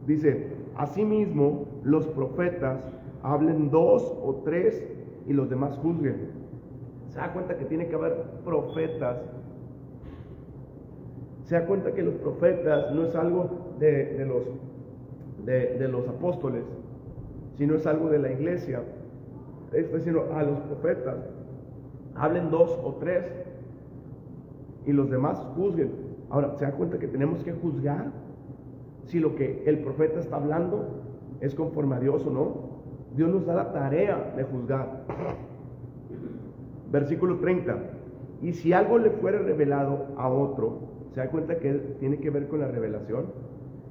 Dice, asimismo, los profetas hablen 2 o 3 y los demás juzguen. Se da cuenta que tiene que haber profetas. Se da cuenta que los profetas no es algo de los apóstoles, sino es algo de la iglesia. Está diciendo a los profetas, hablen 2 o 3 y los demás juzguen. Ahora, ¿se da cuenta que tenemos que juzgar si lo que el profeta está hablando es conforme a Dios o no? Dios nos da la tarea de juzgar. Versículo 30. Y si algo le fuera revelado a otro, ¿se da cuenta que tiene que ver con la revelación?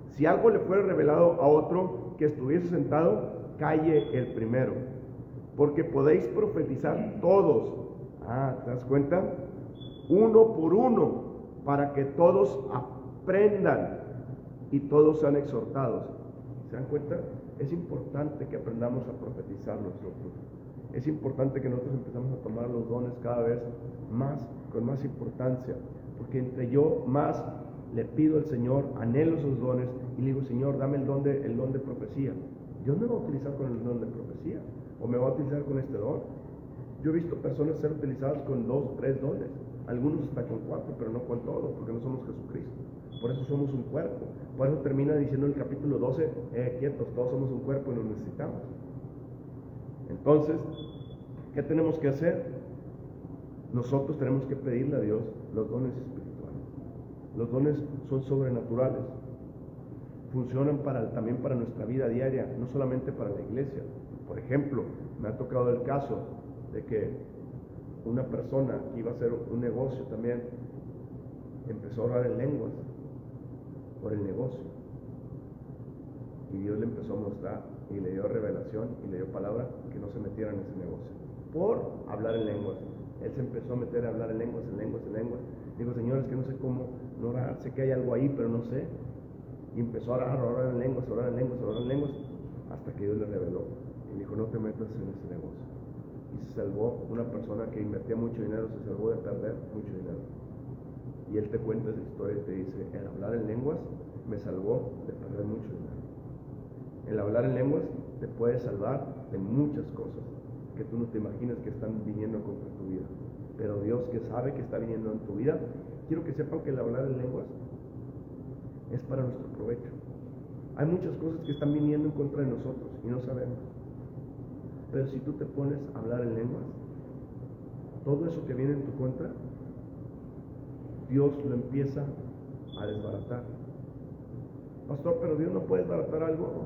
Si algo le fuera revelado a otro que estuviese sentado, calle el primero, porque podéis profetizar todos. ¿Te das cuenta? Uno por uno, para que todos aprendan y todos sean exhortados. ¿Se dan cuenta? Es importante que aprendamos a profetizar nosotros. Es importante que nosotros empezamos a tomar los dones cada vez más, con más importancia, porque entre yo más le pido al Señor, anhelo esos dones y le digo, Señor, dame el don de profecía. Dios me va a utilizar con el don de profecía, o me va a utilizar con este don. Yo he visto personas ser utilizadas con 2, 3 dones, algunos hasta con 4, pero no con todos, porque no somos Jesucristo. Por eso somos un cuerpo. Por eso termina diciendo el capítulo 12, quietos, todos somos un cuerpo y nos necesitamos. Entonces, ¿qué tenemos que hacer? Nosotros tenemos que pedirle a Dios los dones espirituales. Los dones son sobrenaturales. Funcionan también para nuestra vida diaria, no solamente para la iglesia. Por ejemplo, me ha tocado el caso de que una persona que iba a hacer un negocio también empezó a orar en lenguas por el negocio. Y Dios le empezó a mostrar y le dio revelación y le dio palabra que no se metiera en ese negocio por hablar en lenguas. Él se empezó a meter a hablar en lenguas. Digo, Señor, es que no sé cómo no orar, sé que hay algo ahí, pero no sé. Y empezó a orar en lenguas, hasta que Dios le reveló. Y dijo, no te metas en ese negocio. Y se salvó una persona que invertía mucho dinero, se salvó de perder mucho dinero. Y él te cuenta esa historia y te dice, el hablar en lenguas me salvó de perder mucho dinero. El hablar en lenguas te puede salvar de muchas cosas que tú no te imaginas que están viniendo contra tu vida. Pero Dios, que sabe que está viniendo en tu vida, quiero que sepan que el hablar en lenguas es para nuestro provecho. Hay muchas cosas que están viniendo en contra de nosotros y no sabemos. Pero si tú te pones a hablar en lenguas, todo eso que viene en tu contra, Dios lo empieza a desbaratar. Pastor, pero Dios no puede desbaratar algo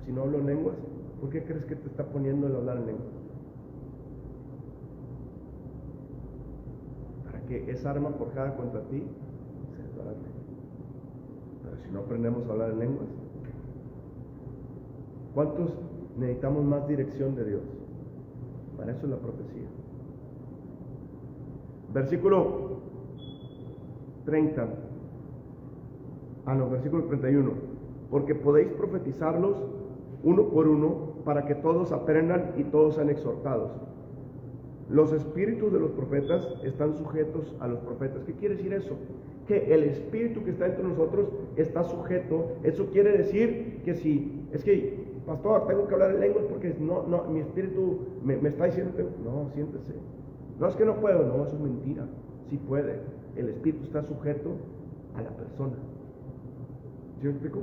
si no hablo en lenguas. ¿Por qué crees que te está poniendo el hablar en lenguas? Para que esa arma forjada contra ti se desbarate. Pero si no aprendemos a hablar en lenguas, ¿cuántos necesitamos más dirección de Dios? Para eso es la profecía. Versículo 30. Versículo 31. Porque podéis profetizarlos uno por uno, para que todos aprendan y todos sean exhortados. Los espíritus de los profetas están sujetos a los profetas. ¿Qué quiere decir eso? Que el espíritu que está entre nosotros está sujeto. Eso quiere decir que si, es que, pastor, tengo que hablar en lenguas porque no, mi espíritu me está diciendo, no, siéntese. No, es que no puedo, no, eso es mentira. Sí puede. El espíritu está sujeto a la persona. ¿Sí me explico?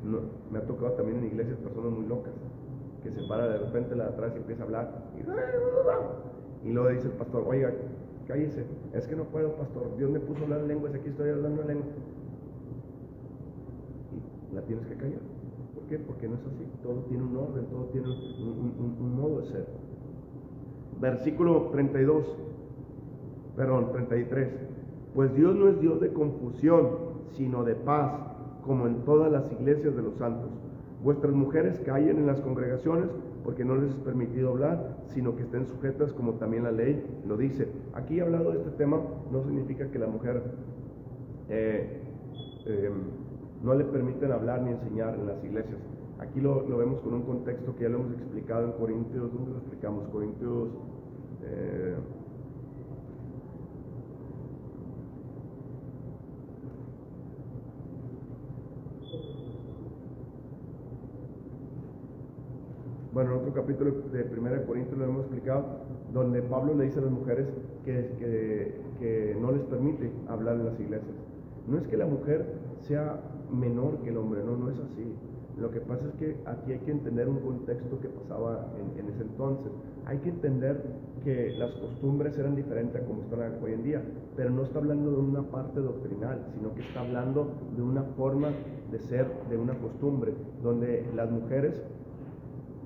No, me ha tocado también en iglesias personas muy locas que se para de repente la de atrás y empieza a hablar y luego dice el pastor, oiga, cállese, es que no puedo, pastor, Dios me puso a hablar en lenguas y aquí estoy hablando en lenguas. Y la tienes que callar. ¿Por qué? Porque no es así. Todo tiene un orden, todo tiene un modo de ser. Versículo 33. Pues Dios no es Dios de confusión, sino de paz, como en todas las iglesias de los santos. Vuestras mujeres callen en las congregaciones, porque no les es permitido hablar, sino que estén sujetas como también la ley lo dice. Aquí he hablado de este tema, no significa que la mujer no le permiten hablar ni enseñar en las iglesias. Aquí lo vemos con un contexto que ya lo hemos explicado en Corintios. ¿Dónde lo explicamos? Corintios... Bueno, en otro capítulo de 1 Corintios lo hemos explicado, donde Pablo le dice a las mujeres que no les permite hablar en las iglesias. No es que la mujer sea menor que el hombre, no es así. Lo que pasa es que aquí hay que entender un contexto que pasaba en ese entonces. Hay que entender que las costumbres eran diferentes a como están hoy en día, pero no está hablando de una parte doctrinal, sino que está hablando de una forma de ser, de una costumbre, donde las mujeres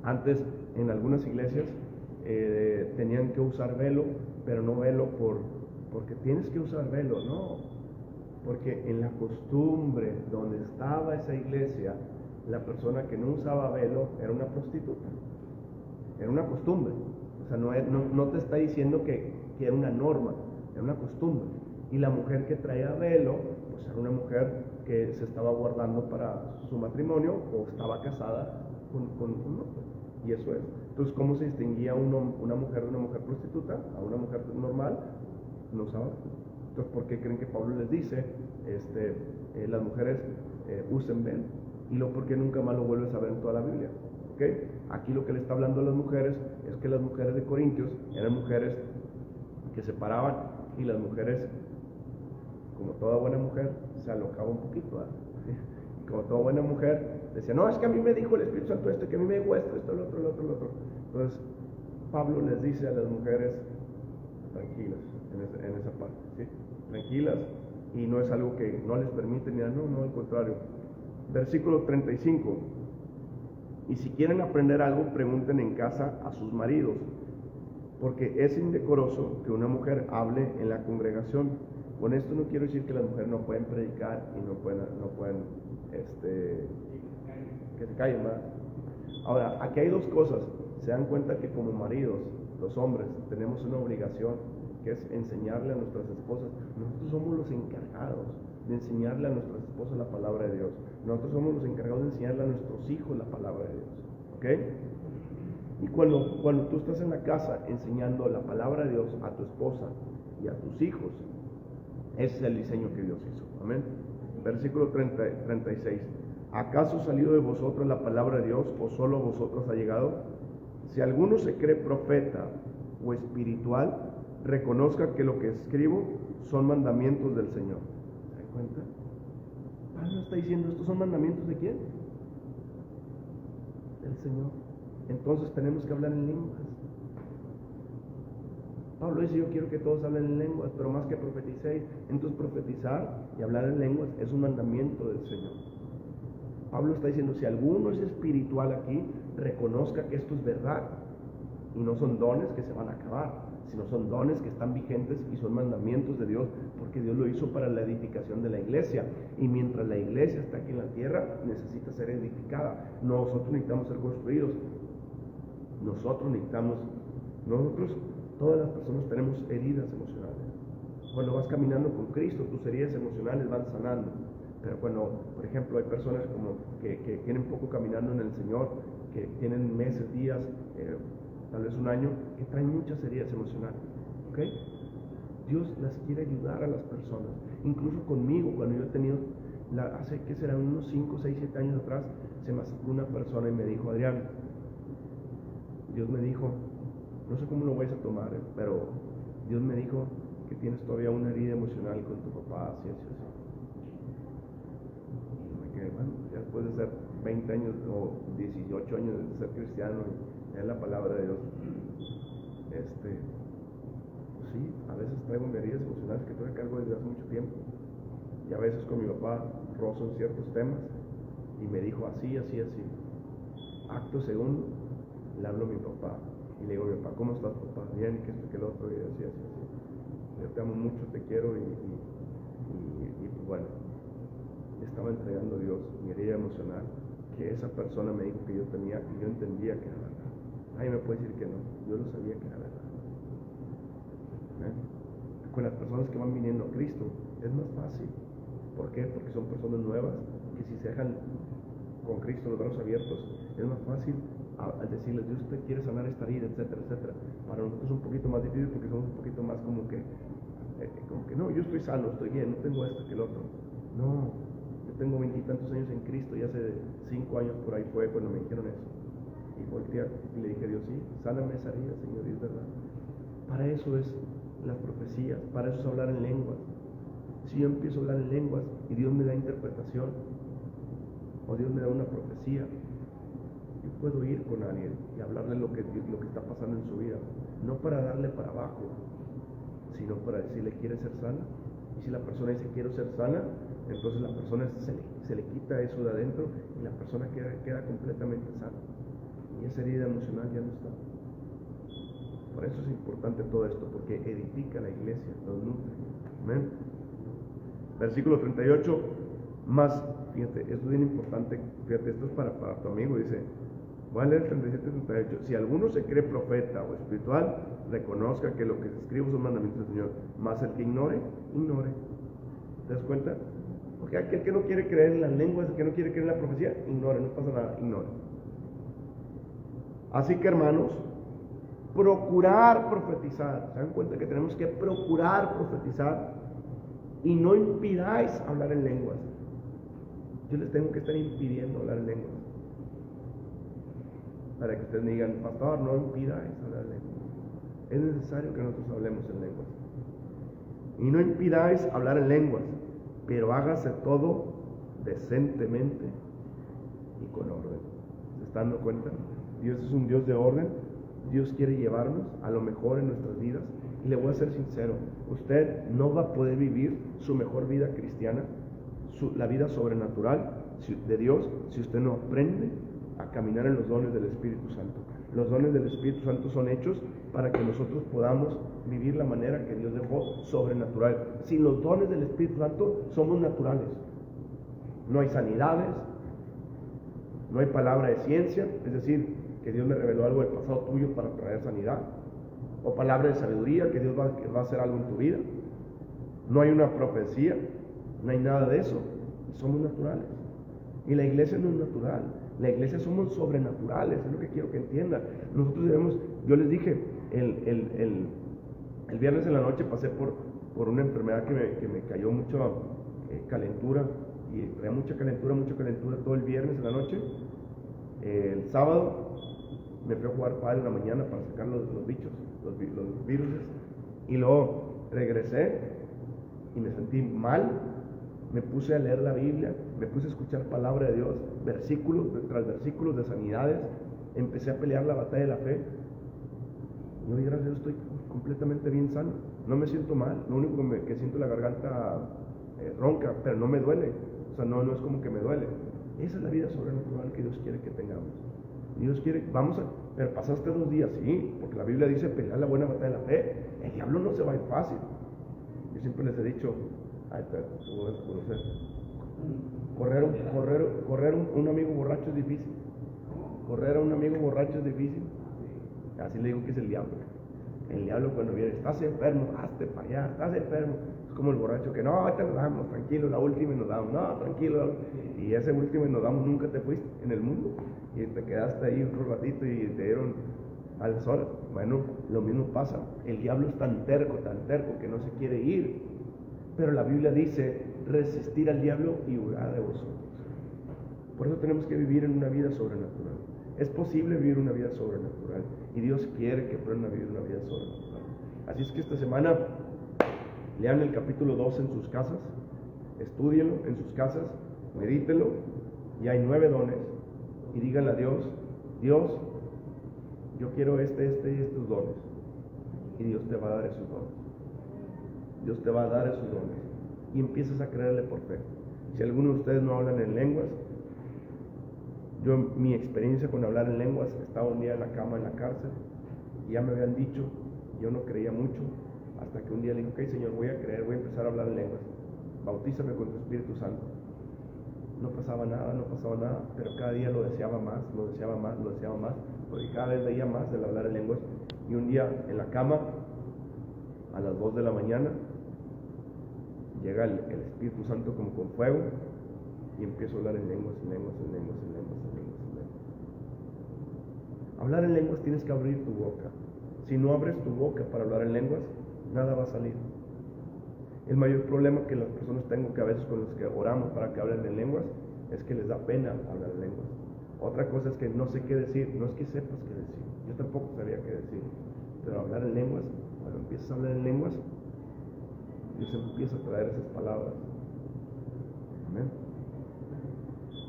antes en algunas iglesias tenían que usar velo, pero no velo porque tienes que usar velo, no, porque en la costumbre donde estaba esa iglesia, la persona que no usaba velo era una prostituta, era una costumbre. O sea, no te está diciendo que era una norma, era una costumbre. Y la mujer que traía velo, pues era una mujer que se estaba guardando para su matrimonio o estaba casada con un hombre. Y eso es. Entonces, ¿cómo se distinguía una mujer de una mujer prostituta a una mujer normal? No usaba. Entonces, ¿por qué creen que Pablo les dice, las mujeres usen velo? Y lo porque nunca más lo vuelves a ver en toda la Biblia. ¿Okay? Aquí lo que le está hablando a las mujeres es que las mujeres de Corintios eran mujeres que se paraban, y las mujeres, como toda buena mujer, se alocaba un poquito, ¿verdad? Y como toda buena mujer decía, no, es que a mí me dijo el Espíritu Santo esto, que a mí me dijo esto, el otro. Entonces Pablo les dice a las mujeres, tranquilas en esa parte, ¿sí? Tranquilas, y no es algo que no les permite, ni no, al contrario. Versículo 35. Y si quieren aprender algo, pregunten en casa a sus maridos, porque es indecoroso que una mujer hable en la congregación. Con esto no quiero decir que las mujeres no pueden predicar y no pueden que se callen, ¿verdad? Ahora, aquí hay dos cosas. Se dan cuenta que como maridos, los hombres, tenemos una obligación, que es enseñarle a nuestras esposas. Nosotros somos los encargados de enseñarle a nuestras esposas la palabra de Dios. Nosotros somos los encargados de enseñarle a nuestros hijos la palabra de Dios. ¿Ok? Y cuando tú estás en la casa enseñando la palabra de Dios a tu esposa y a tus hijos, ese es el diseño que Dios hizo. Amén. Versículo 36. ¿Acaso salió de vosotros la palabra de Dios, o solo a vosotros ha llegado? Si alguno se cree profeta o espiritual, reconozca que lo que escribo son mandamientos del Señor. ¿Se dan cuenta? Pablo está diciendo, ¿estos son mandamientos de quién? Del Señor. Entonces tenemos que hablar en lenguas. Pablo dice, yo quiero que todos hablen en lenguas, pero más que profeticéis. Entonces profetizar y hablar en lenguas es un mandamiento del Señor. Pablo está diciendo, si alguno es espiritual aquí, reconozca que esto es verdad, y no son dones que se van a acabar, sino son dones que están vigentes y son mandamientos de Dios, porque Dios lo hizo para la edificación de la iglesia, y mientras la iglesia está aquí en la tierra, necesita ser edificada. Nosotros necesitamos ser construidos, nosotros, todas las personas tenemos heridas emocionales. Cuando vas caminando con Cristo, tus heridas emocionales van sanando. Pero cuando, por ejemplo, hay personas como que tienen poco caminando en el Señor, que tienen meses, días, tal vez un año, que traen muchas heridas emocionales, ¿ok? Dios las quiere ayudar a las personas. Incluso conmigo, cuando yo he tenido, hace que serán unos 5, 6, 7 años atrás, se me acercó una persona y me dijo, Adrián, Dios me dijo, no sé cómo lo vais a tomar, pero Dios me dijo que tienes todavía una herida emocional con tu papá, así. Bueno, ya después de ser 20 años o 18 años de ser cristiano y leer la palabra de Dios, pues sí, a veces traigo heridas emocionales que todavía cargo desde hace mucho tiempo, y a veces con mi papá rozo en ciertos temas, y me dijo así. Acto segundo, le hablo a mi papá y le digo, mi papá, ¿cómo estás, papá? Bien, que esto, que el otro, y así. Yo te amo mucho, te quiero, y pues bueno, estaba entregando a Dios mi herida emocional, que esa persona me dijo que yo tenía, y yo entendía que era verdad. Nadie me puede decir que no, yo lo sabía que era verdad. Con las personas que van viniendo a Cristo es más fácil. ¿Por qué? Porque son personas nuevas que si se dejan con Cristo los brazos abiertos, es más fácil al decirles, Dios te quiere sanar esta herida, etcétera. Para nosotros es un poquito más difícil porque somos un poquito más como que no, yo estoy sano, estoy bien, no tengo esto que el otro. No, yo tengo 20 y tantos años en Cristo, y hace 5 años por ahí fue cuando me dijeron eso. Y volteé y le dije a Dios, sí, sáname esa herida, Señor, y es verdad. Para eso es las profecías, para eso es hablar en lenguas. Si yo empiezo a hablar en lenguas y Dios me da interpretación, o Dios me da una profecía, yo puedo ir con alguien y hablarle lo que está pasando en su vida, no para darle para abajo, sino para decirle, ¿quieres ser sana? Y si la persona dice, quiero ser sana, entonces la persona se le quita eso de adentro y la persona queda completamente sana. Y esa herida emocional ya no está. Por eso es importante todo esto, porque edifica la iglesia, nos nutre. Amén. Versículo 38, más, fíjate, esto es bien importante, fíjate, esto es para tu amigo, dice, voy a leer el 37 y 38, si alguno se cree profeta o espiritual, reconozca que lo que se escribe son mandamientos del Señor, más el que ignore. ¿Te das cuenta? Porque aquel que no quiere creer en las lenguas, el que no quiere creer en la profecía, ignore, no pasa nada, ignore. Así que, hermanos, procurar profetizar. ¿Se dan cuenta que tenemos que procurar profetizar? Y no impidáis hablar en lenguas. Yo les tengo que estar impidiendo hablar en lenguas. Para que ustedes me digan, pastor, no impidáis hablar en lenguas. Es necesario que nosotros hablemos en lenguas. Y no impidáis hablar en lenguas, pero hágase todo decentemente y con orden. ¿Se están dando cuenta? Dios es un Dios de orden. Dios quiere llevarnos a lo mejor en nuestras vidas. Y le voy a ser sincero, usted no va a poder vivir su mejor vida cristiana, la vida sobrenatural de Dios, si usted no aprende a caminar en los dones del Espíritu Santo. Los dones del Espíritu Santo son hechos para que nosotros podamos vivir la manera que Dios dejó sobrenatural. Sin los dones del Espíritu Santo somos naturales. No hay sanidades, no hay palabra de ciencia, es decir, que Dios me reveló algo del pasado tuyo para traer sanidad, o palabra de sabiduría, que Dios va a hacer algo en tu vida. No hay una profecía, no hay nada de eso. Somos naturales. Y la iglesia no es natural. La iglesia somos sobrenaturales, es lo que quiero que entiendan. Nosotros debemos, yo les dije, el viernes en la noche pasé por una enfermedad que me cayó mucha calentura, y traía mucha calentura todo el viernes en la noche. El sábado me fui a jugar pádel en la mañana para sacar los bichos, los virus, y luego regresé y me sentí mal. Me puse a leer la Biblia, me puse a escuchar palabra de Dios, versículos tras versículos de sanidades, empecé a pelear la batalla de la fe. Y hoy, gracias a Dios, estoy completamente bien sano, no me siento mal, lo único que siento la garganta ronca, pero no me duele, o sea, no es como que me duele. Esa es la vida sobrenatural que Dios quiere que tengamos. Dios quiere, pero pasaste 2 días, sí, porque la Biblia dice pelear la buena batalla de la fe. El diablo no se va a ir fácil. Yo siempre les he dicho, correr un amigo borracho es difícil. Correr a un amigo borracho es difícil. Así le digo que es el diablo. El diablo cuando viene, estás enfermo, hazte para allá, estás enfermo. Es como el borracho que no, ahorita nos damos, tranquilo, la última y nos damos, no, tranquilo. Y ese último y nos damos, nunca te fuiste en el mundo. Y te quedaste ahí otro ratito y te dieron al sol. Bueno, lo mismo pasa. El diablo es tan terco que no se quiere ir. Pero la Biblia dice, resistir al diablo y huirá de vosotros. Por eso tenemos que vivir en una vida sobrenatural. Es posible vivir una vida sobrenatural. Y Dios quiere que aprendan a vivir una vida sobrenatural. Así es que esta semana, lean el capítulo 2 en sus casas, estúdienlo en sus casas, medítenlo, y hay 9 dones. Y díganle a Dios, Dios, yo quiero este y estos dones. Y Dios te va a dar esos dones. Dios te va a dar esos dones. Y empiezas a creerle por fe. Si alguno de ustedes no hablan en lenguas, mi experiencia con hablar en lenguas, estaba un día en la cama en la cárcel, y ya me habían dicho, yo no creía mucho, hasta que un día le dije, ok Señor, voy a creer, voy a empezar a hablar en lenguas. Bautízame con tu Espíritu Santo. No pasaba nada, pero cada día lo deseaba más, porque cada vez veía más el hablar en lenguas. Y un día en la cama, a las 2 de la mañana, llega el Espíritu Santo como con fuego, y empiezo a hablar en lenguas. Hablar en lenguas tienes que abrir tu boca. Si no abres tu boca para hablar en lenguas, nada va a salir. El mayor problema que las personas tengo, que a veces con los que oramos para que hablen en lenguas, es que les da pena hablar en lenguas. Otra cosa es que no sé qué decir, no es que sepas qué decir, yo tampoco sabía qué decir, pero hablar en lenguas, cuando empiezas a hablar en lenguas, Dios empieza a traer esas palabras. Amén.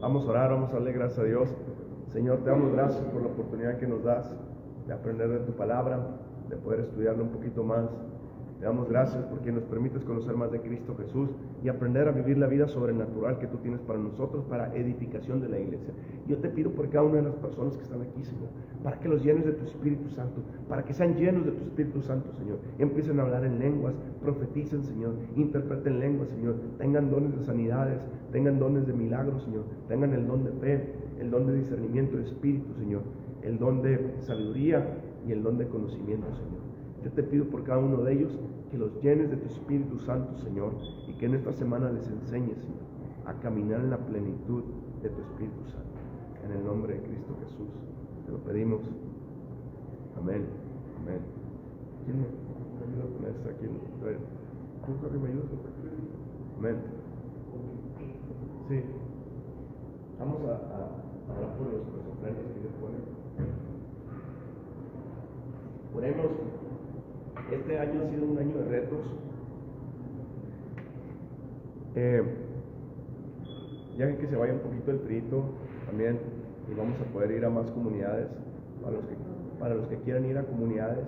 Vamos a orar, vamos a darle gracias a Dios. Señor, te damos gracias por la oportunidad que nos das de aprender de tu palabra, de poder estudiarla un poquito más. Te damos gracias porque nos permites conocer más de Cristo Jesús y aprender a vivir la vida sobrenatural que tú tienes para nosotros, para edificación de la iglesia. Yo te pido por cada una de las personas que están aquí, Señor, para que los llenes de tu Espíritu Santo, para que sean llenos de tu Espíritu Santo, Señor. Empiecen a hablar en lenguas, profeticen, Señor, interpreten lenguas, Señor. Tengan dones de sanidades, tengan dones de milagros, Señor. Tengan el don de fe, el don de discernimiento de espíritu, Señor. El don de sabiduría y el don de conocimiento, Señor. Yo te pido por cada uno de ellos que los llenes de tu Espíritu Santo, Señor, y que en esta semana les enseñes, Señor, a caminar en la plenitud de tu Espíritu Santo. En el nombre de Cristo Jesús, te lo pedimos. Amén. Amén. ¿Quién me ayuda a poner esto aquí? ¿Tú creo que me ayudas? Amén. Sí. Vamos a hablar por los ofrendas que Dios pone. Oremos. Este año ha sido un año de retos. Ya que se vaya un poquito el frito también, y vamos a poder ir a más comunidades. Para los que quieran ir a comunidades,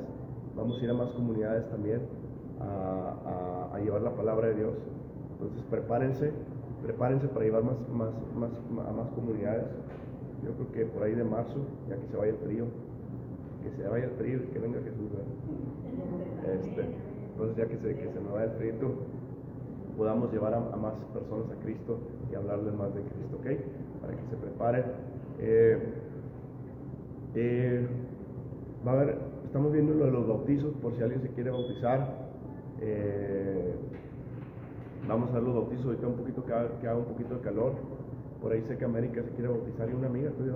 vamos a ir a más comunidades también a llevar la palabra de Dios. Entonces prepárense para llevar a más comunidades. Yo creo que por ahí de marzo, ya que se vaya el frío, que venga Jesús, entonces ya que se me vaya el frío, podamos llevar a más personas a Cristo y hablarles más de Cristo, ¿ok? Para que se preparen. Va a haber, estamos viendo lo de los bautizos, por si alguien se quiere bautizar. Vamos a ver los bautizos ahorita un poquito, que haga un poquito de calor. Por ahí sé que América se quiere bautizar, y una amiga tuya,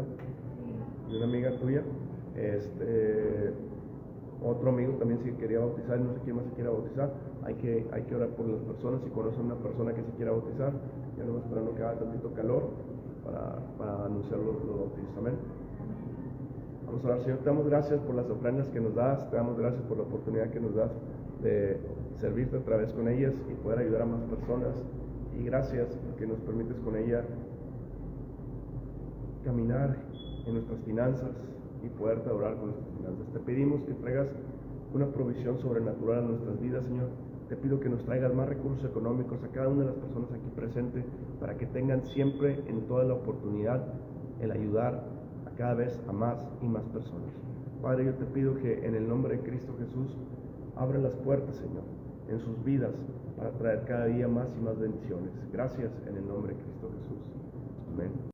otro amigo también se quería bautizar, no sé quién más se quiera bautizar. Hay que orar por las personas. Si conocen a una persona que se quiera bautizar, ya no esperando que haga tantito calor para anunciar los bautizos. Amén. Vamos a orar. Señor, te damos gracias por las ofrendas que nos das, te damos gracias por la oportunidad que nos das de servirte otra vez con ellas y poder ayudar a más personas, y gracias porque nos permites con ella caminar en nuestras finanzas y poderte adorar con nuestras finanzas. Te pedimos que traigas una provisión sobrenatural a nuestras vidas, Señor. Te pido que nos traigas más recursos económicos a cada una de las personas aquí presentes, para que tengan siempre, en toda la oportunidad, el ayudar a cada vez a más y más personas. Padre, yo te pido que en el nombre de Cristo Jesús abra las puertas, Señor, en sus vidas, para traer cada día más y más bendiciones. Gracias en el nombre de Cristo Jesús. Amén.